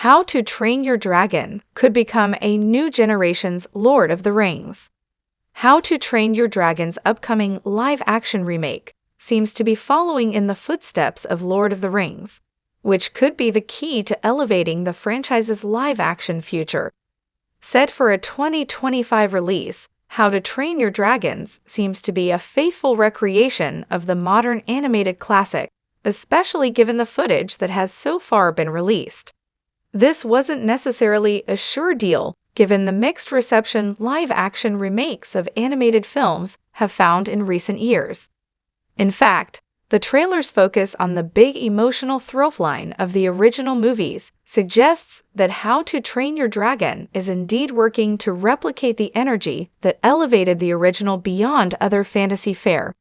How to Train Your Dragon could become a new generation's Lord of the Rings. How to Train Your Dragon's upcoming live-action remake seems to be following in the footsteps of Lord of the Rings, which could be the key to elevating the franchise's live-action future. Set for a 2025 release, How to Train Your Dragons seems to be a faithful recreation of the modern animated classic, especially given the footage that has so far been released. This wasn't necessarily a sure deal, given the mixed reception live-action remakes of animated films have found in recent years. In fact, the trailer's focus on the big emotional throughline of the original movies suggests that How to Train Your Dragon is indeed working to replicate the energy that elevated the original beyond other fantasy fare.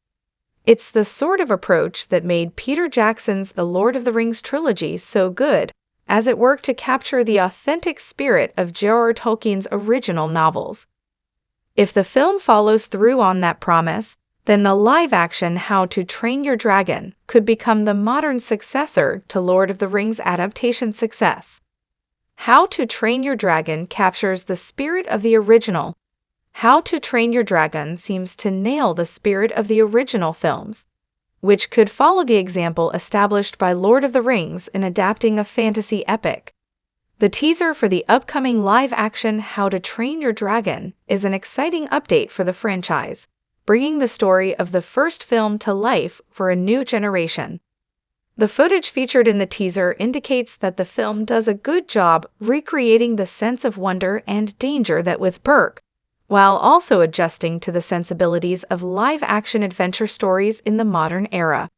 It's the sort of approach that made Peter Jackson's The Lord of the Rings trilogy so good, as it worked to capture the authentic spirit of J.R.R. Tolkien's original novels. If the film follows through on that promise, then the live-action How to Train Your Dragon could become the modern successor to Lord of the Rings adaptation success. How to Train Your Dragon captures the spirit of the original. How to Train Your Dragon seems to nail the spirit of the original films, which could follow the example established by Lord of the Rings in adapting a fantasy epic. The teaser for the upcoming live-action How to Train Your Dragon is an exciting update for the franchise, bringing the story of the first film to life for a new generation. The footage featured in the teaser indicates that the film does a good job recreating the sense of wonder and danger that with Berk, while also adjusting to the sensibilities of live-action adventure stories in the modern era.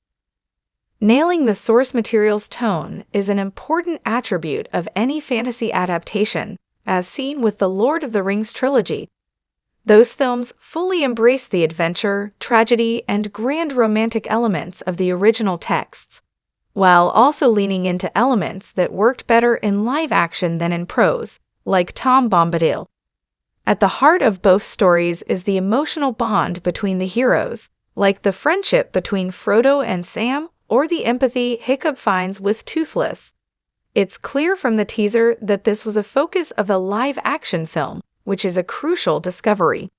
Nailing the source material's tone is an important attribute of any fantasy adaptation, as seen with the Lord of the Rings trilogy. Those films fully embrace the adventure, tragedy, and grand romantic elements of the original texts, while also leaning into elements that worked better in live action than in prose, like Tom Bombadil. At the heart of both stories is the emotional bond between the heroes, like the friendship between Frodo and Sam or the empathy Hiccup finds with Toothless. It's clear from the teaser that this was a focus of the live-action film, which is a crucial discovery.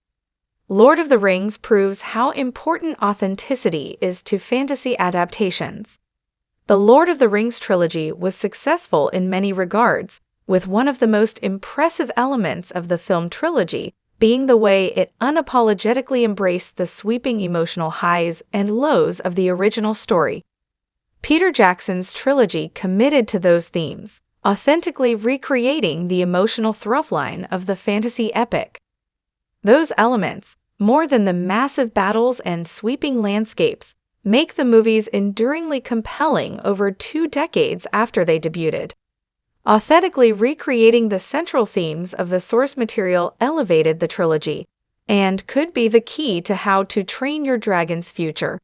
Lord of the Rings proves how important authenticity is to fantasy adaptations. The Lord of the Rings trilogy was successful in many regards, with one of the most impressive elements of the film trilogy being the way it unapologetically embraced the sweeping emotional highs and lows of the original story. Peter Jackson's trilogy committed to those themes, authentically recreating the emotional throughline of the fantasy epic. Those elements, more than the massive battles and sweeping landscapes, make the movies enduringly compelling over 2 decades after they debuted. Authentically recreating the central themes of the source material elevated the trilogy, and could be the key to How to Train Your Dragon's future.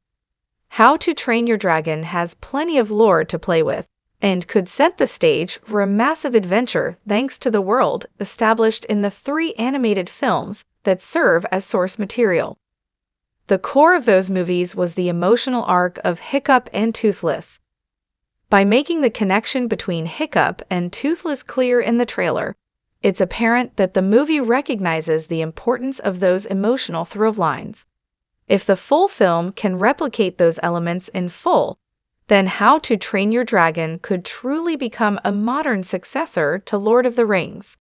How to Train Your Dragon has plenty of lore to play with, and could set the stage for a massive adventure thanks to the world established in the 3 animated films that serve as source material. The core of those movies was the emotional arc of Hiccup and Toothless. By making the connection between Hiccup and Toothless clear in the trailer, it's apparent that the movie recognizes the importance of those emotional throughlines. If the full film can replicate those elements in full, then How to Train Your Dragon could truly become a modern successor to Lord of the Rings.